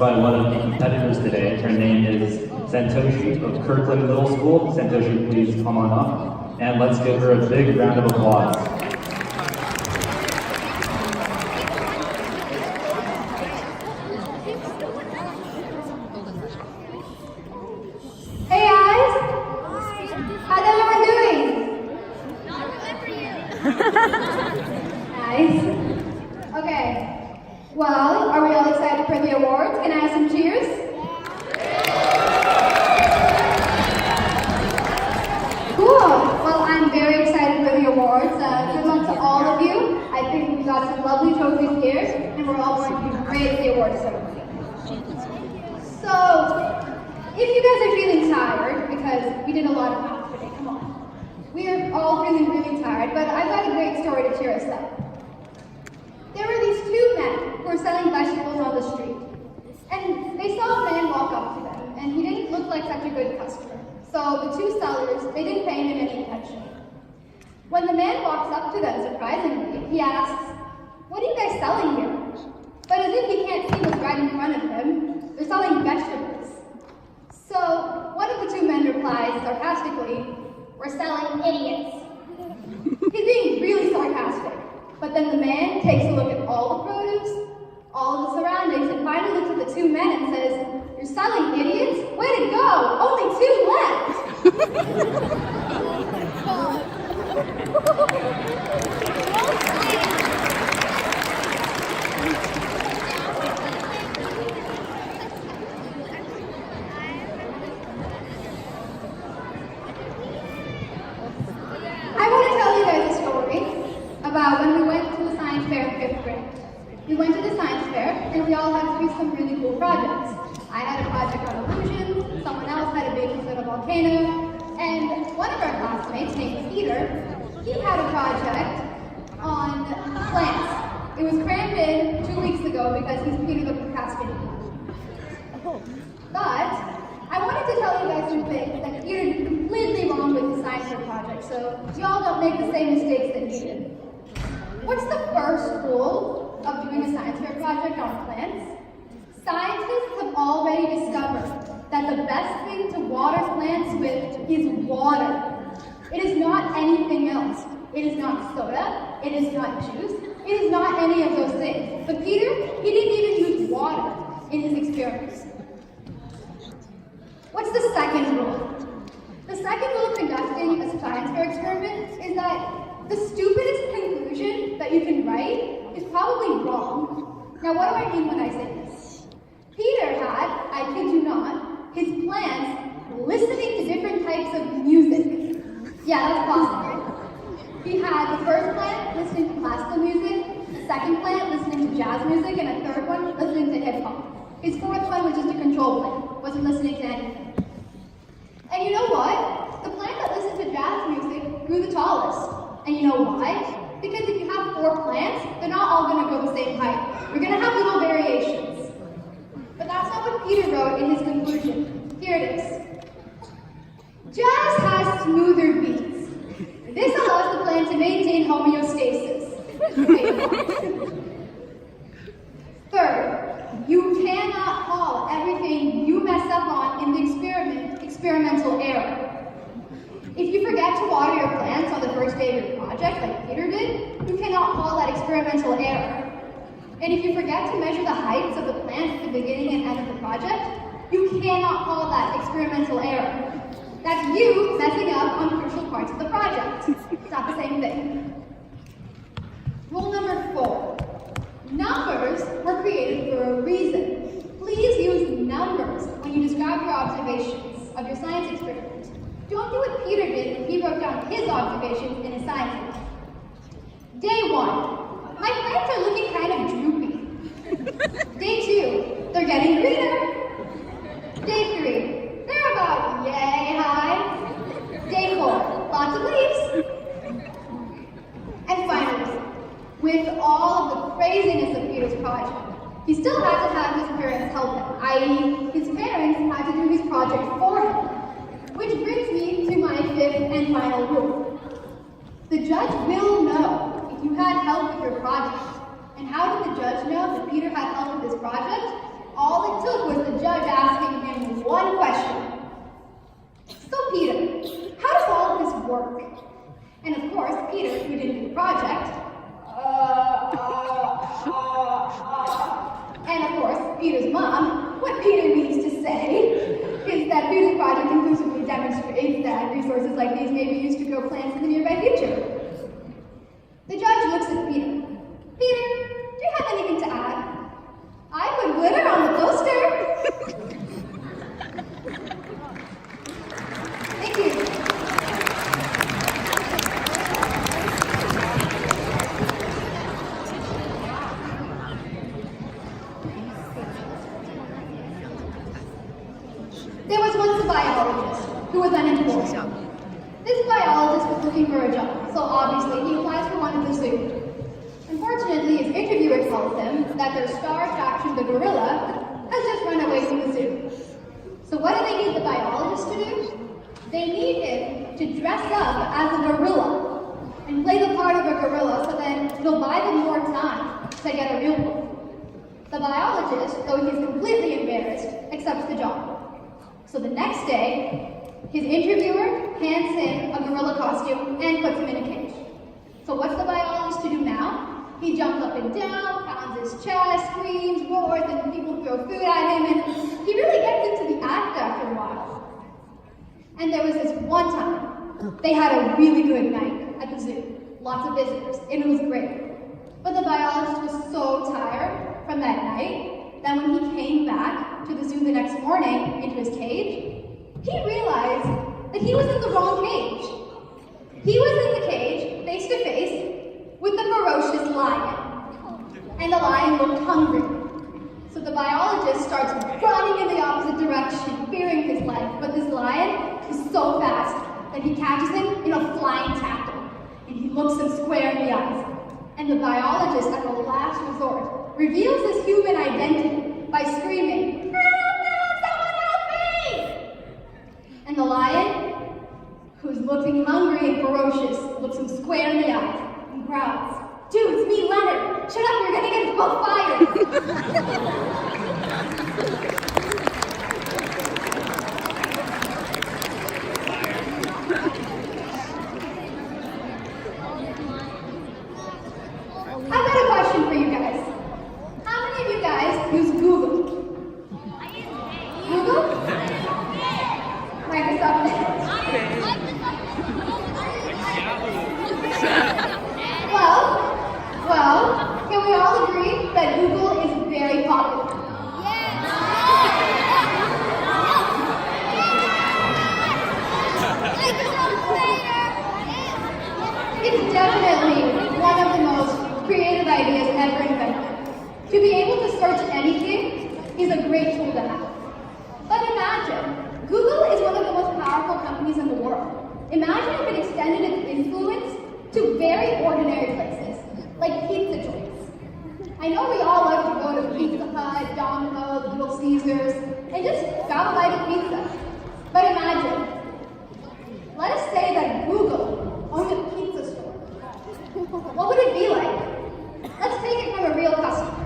by one of the competitors today. Her name is Toshis of Kirkland Middle School. Toshis, please come on up, and let's give her a big round of applause. Hey guys! How's everyone doing? Nice. Okay. Well, are we all excited for the awards? Can I have some cheers? Cool. Well, I'm very excited for the awards. Good luck to all of you. I think we got some lovely trophies here, and we're all going to be great at the awards ceremony. So, if you guys are feeling tired, because we did a lot of math today, come on. We are all feeling really tired, but I've got a great story to cheer us up. There were these two men who were selling vegetables on the street, and they saw a man walk up to them, and he didn't look like such a good customer. So the two sellers, they didn't pay him any attention. When the man walks up to them, surprisingly, he asks, "What are you guys selling here?" But as if he can't see what's right in front of him, they're selling vegetables. So one of the two men replies sarcastically, "We're selling idiots." He's being really sarcastic, but then the man takes a look at all the produce, all of the surroundings, and finally looks at the two men and says, "You're selling idiots? Way to go! Only two left!" I want to tell you guys a story about when we went to the science fair in 5th grade. We went to the science fair and we all had to do some really cool projects. I had a project on illusions, someone else had a baking soda volcano, and one of our classmates, named Peter, he had a project on plants. It was crammed in 2 weeks ago because he's Peter the procrastinator. But I wanted to tell you guys some things that Peter did completely wrong with the science fair project, so y'all don't make the same mistakes that he did. What's the first rule of doing a science fair project on plants? Scientists have already discovered that the best thing to water plants with is water. It is not anything else. It is not soda, it is not juice, it is not any of those things. But Peter, he didn't even use water in his experiments. What's the second rule? The second rule of conducting a science fair experiment is that the stupidest conclusion that you can write is probably wrong. Now, what do I mean when I say this? Peter had, I kid you not, his plants listening to different types of music. Yeah, that's possible. He had the first plant listening to classical music, the second plant listening to jazz music, and a third one listening to hip hop. His fourth one was just a control plant, wasn't listening to anything. And you know what? The plant that listened to jazz music grew the tallest. And you know why? Because if you have 4 plants, they're not all going to go the same height. You're going to have little variations. But that's not what Peter wrote in his conclusion. Here it is. Jazz has smoother beats. This allows the plant to maintain homeostasis. Third, you cannot call everything you mess up on in the experiment experimental error. If you forget to water your plants on the first day of your project, like Peter did, you cannot call that experimental error. And if you forget to measure the heights of the plant at the beginning and end of the project, you cannot call that experimental error. That's you messing up on crucial parts of the project. It's not the same thing. Rule number 4. Numbers were created for a reason. Please use numbers when you describe your observations of your science experiment. Don't do what Peter did when he wrote down his observations in his science book. Day 1. My plants are looking kind of droopy. Day 2. They're getting greener. Day 3. They're about yay high. Day 4. Lots of leaves. And finally, with all of the craziness of Peter's project, he still had to have his parents help him, i.e. his parents had to do his project for him. Which brings me to my 5th and final rule. The judge will know if you had help with your project. And how did the judge know that Peter had help with his project? All it took Peter's mom, what Peter means to say is that Peter's project conclusively demonstrates that resources like these may be used to grow plants in the nearby future. The judge looks at Peter. Peter, do you have anything to add? I put glitter on the poster. Thank you. There was once a biologist who was unemployed. This biologist was looking for a job, so obviously he applies for one at the zoo. Unfortunately, his interviewer tells him that their star attraction, the gorilla, has just run away from the zoo. So what do they need the biologist to do? They need him to dress up as a gorilla and play the part of a gorilla so then it'll buy them more time to get a real one. The biologist, though he's completely embarrassed, accepts the job. So the next day, his interviewer hands him a gorilla costume and puts him in a cage. So what's the biologist to do now? He jumps up and down, pounds his chest, screams, roars, and people throw food at him, and he really gets into the act after a while. And there was this one time, they had a really good night at the zoo. Lots of visitors, and it was great. But the biologist was so tired from that night that when he came back to the zoo the next morning into his cage, he realized that he was in the wrong cage. He was in the cage, face to face, with the ferocious lion. And the lion looked hungry. So the biologist starts running in the opposite direction, fearing his life. But this lion is so fast that he catches him in a flying tackle. And he looks him square in the eyes. And the biologist, at the last resort, reveals his human identity by screaming, "Help! Someone help me!" And the lion, who's looking hungry and ferocious, looks him square in the eyes and growls, "Dude, it's me, Leonard! Shut up, you're gonna get us both fired!" I've got a question for you guys. How many of you guys use Google? Google? Microsoft. Well, can we all agree that Google is very popular? It's definitely one of the most creative ideas ever invented. To be able to search anything is a great tool to have. But imagine, Google is one of the most powerful companies in the world. Imagine if it extended its influence to very ordinary places, like pizza joints. I know we all love to go to Pizza Hut, Domino's, Little Caesars, and just grab a bite of pizza. But imagine, let us say that Google owned a pizza store. What would it be like? Let's take it from a real customer.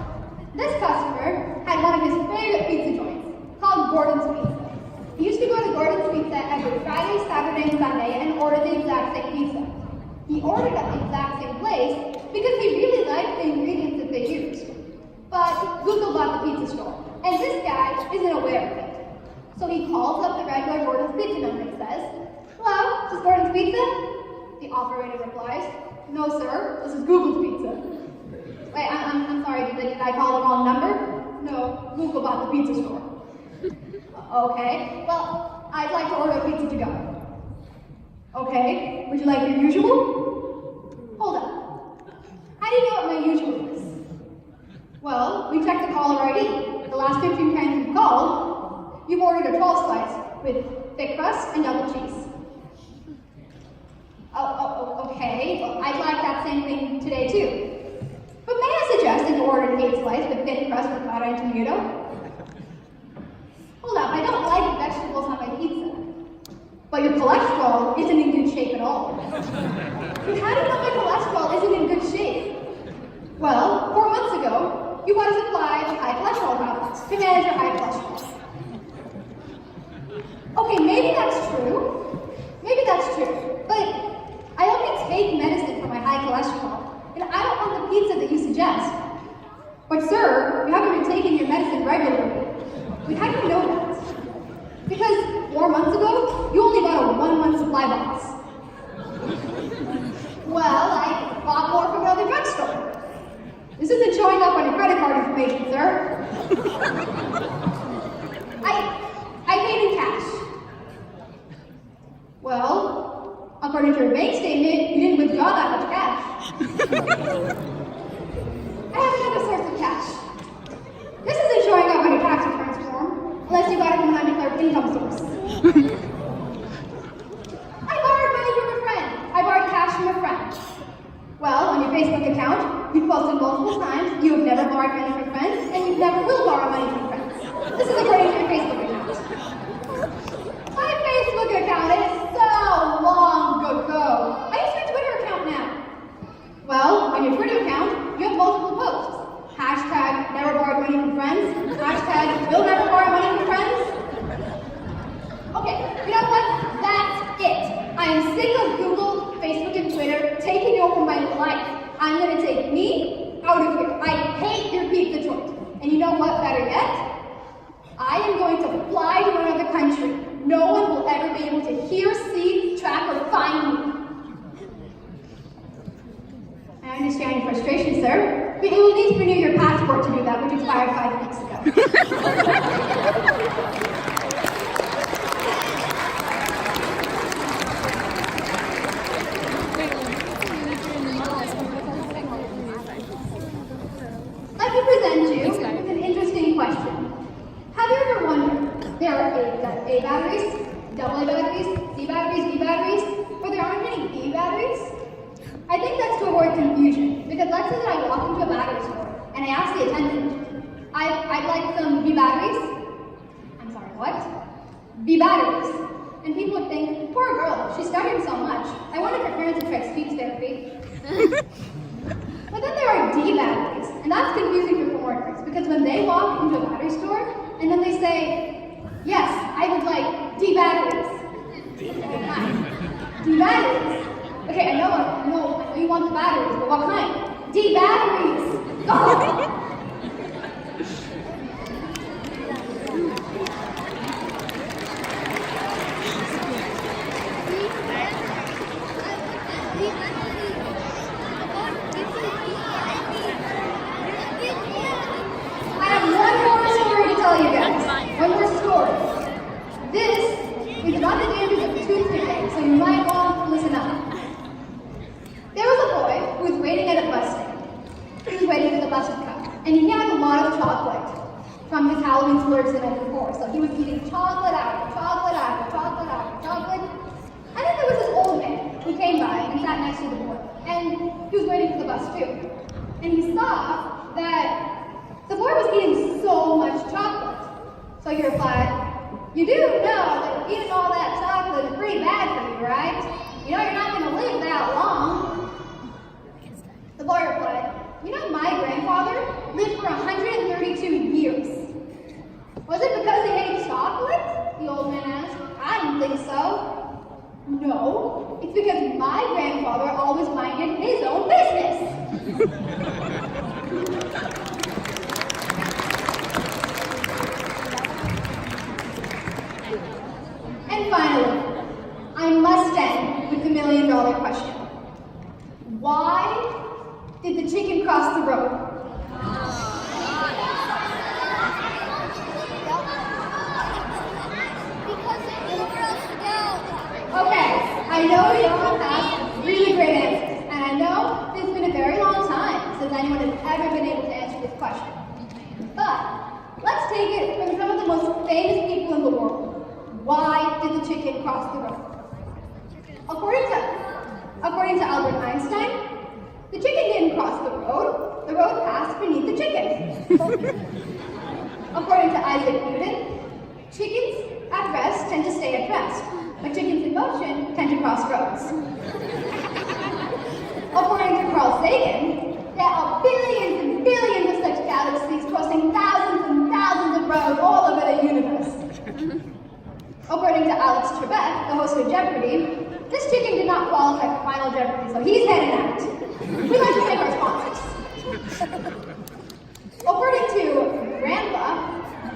This customer had one of his favorite pizza joints, called Gordon's Pizza. He used to go to Gordon's Pizza every Friday, Saturday, and Sunday and order the exact same pizza. He ordered at the exact same place because he really liked the ingredients that they used. But Google bought the pizza store, and this guy isn't aware of it. So he calls up the regular Gordon's Pizza number and says, "Hello, this is Gordon's Pizza?" The operator replies, "No, sir, this is Google's Pizza." Wait, I'm sorry, did I call the wrong number? No, Google bought the pizza store. Okay, well, I'd like to order a pizza to go. Okay, would you like your usual? Hold up. How do you know what my usual is? Well, we checked the caller ID. The last 15 times you've called, you've ordered a 12 slice with thick crust and double cheese. Okay, well, I'd like that same thing today too. But may I suggest that you order an 8 slice with thin crust, ricotta, and tomato? Hold up, I don't like vegetables on my pizza. But your cholesterol isn't in good shape at all. But how do you know my cholesterol isn't in good shape? Well, 4 months ago, you bought a supply of high cholesterol tablets to manage your high cholesterol. Okay, maybe that's true. Maybe that's true. But I only take medicine for my high cholesterol, and I don't want the pizza that you suggest. But sir, you haven't been taking your medicine regularly. How do you know that? Because 4 months ago, you only bought a 1-month supply box. Well, I bought more from another drugstore. This isn't showing up on your credit card information, sir. I paid in cash. Well, according to your bank statement, you didn't withdraw that much cash. I have another source of cash. This isn't showing up on your tax returns form, unless you got it from an undeclared income source. I borrowed money from a friend. I borrowed cash from a friend. Well, on your Facebook account, you've posted multiple times you have never borrowed money from friends, and you never will borrow money from friends. This is according to your Facebook account. My Facebook account is so long ago. I use my Twitter account now. Well, on your Twitter account, you have multiple posts. Hashtag never borrowed money from friends. Hashtag will never borrow money from friends. Okay, you know what? That's it. I am sick of Google, Facebook, and Twitter taking over my life. I'm going to take me out of here. I hate your pizza joint. And you know what? Better yet, I am going to fly to another country. No one will ever be able to hear, see, track, or find me. I understand your frustration, sir, but you will need to renew your passport to do that, which expired 5 weeks ago. Let me present you with an interesting question. Have you ever wondered, there are A batteries, AA batteries, C batteries, D batteries, but there aren't any B batteries? I think that's to avoid confusion, because let's say that I walk into a battery store and I ask the attendant, I'd like some B batteries. I'm sorry, what? B batteries. And people would think, poor girl, she's studying so much. I wonder if her parents have tried speech therapy. But then there are D batteries, and that's confusing for foreigners, because when they walk into a battery store, and then they say, yes, I would like D batteries. D batteries. Okay, I know you want the batteries, but what kind? D batteries. Oh. I have one more story to tell you guys. One more story. This is about the dangers of tooth decay, so you might want to listen up. There was a boy who was waiting at a bus stand. He was waiting for the bus to come, and he had a lot of chocolate from his Halloween splurge the night before. So he was eating chocolate after chocolate after chocolate after chocolate. And then there was this old man who came by and sat next to the boy, and he was waiting for the bus too. And he saw that the boy was eating so much chocolate. So he replied, "You do know that eating all that chocolate is pretty bad for you, right? You know you're not going to live that long." The boy replied, "You know my grandfather lived for 132 years. Was it because he ate chocolate?" The old man asked. "I don't think so." "No, it's because my grandfather always minded his own business." And finally, I must end with the million-dollar question. Why did the chicken cross the road? Okay, I know you all have really great answers, and I know it's been a very long time since anyone has ever been able to answer this question. But let's take it from some of the most famous people in the world. Why did the chicken cross the road? According to Albert Einstein, the chicken didn't cross the road passed beneath the chicken. According to Isaac Newton, chickens at rest tend to stay at rest, but chickens in motion tend to cross roads. According to Carl Sagan, there are billions and billions of such galaxies crossing thousands and thousands of roads all over the universe. According to Alex Trebek, the host of Jeopardy, this chicken did not qualify for Final Jeopardy, so he's headed out. We'd like to thank our sponsors. According to Grandpa,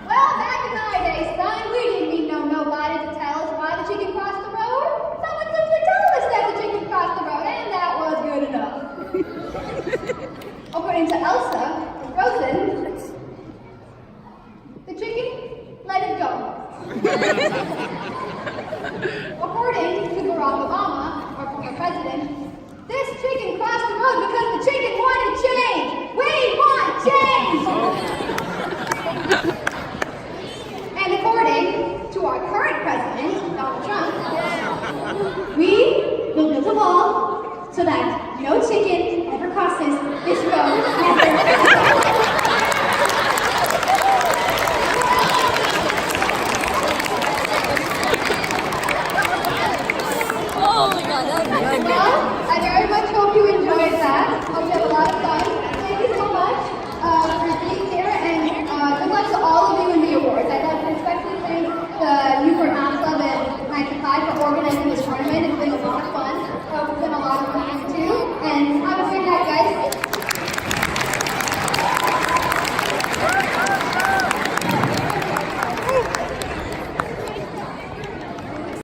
well, back in my day, son, we didn't need nobody to tell us why the chicken crossed the road. Someone simply told us that the chicken crossed the road, and that was good enough. According to Elsa, Frozen, the chicken let it go. According to Barack Obama, our former president, this chicken crossed the road because the chicken wanted change. We want change! And according to our current president, Donald Trump, we will build a wall so that no chicken ever crosses this road ever.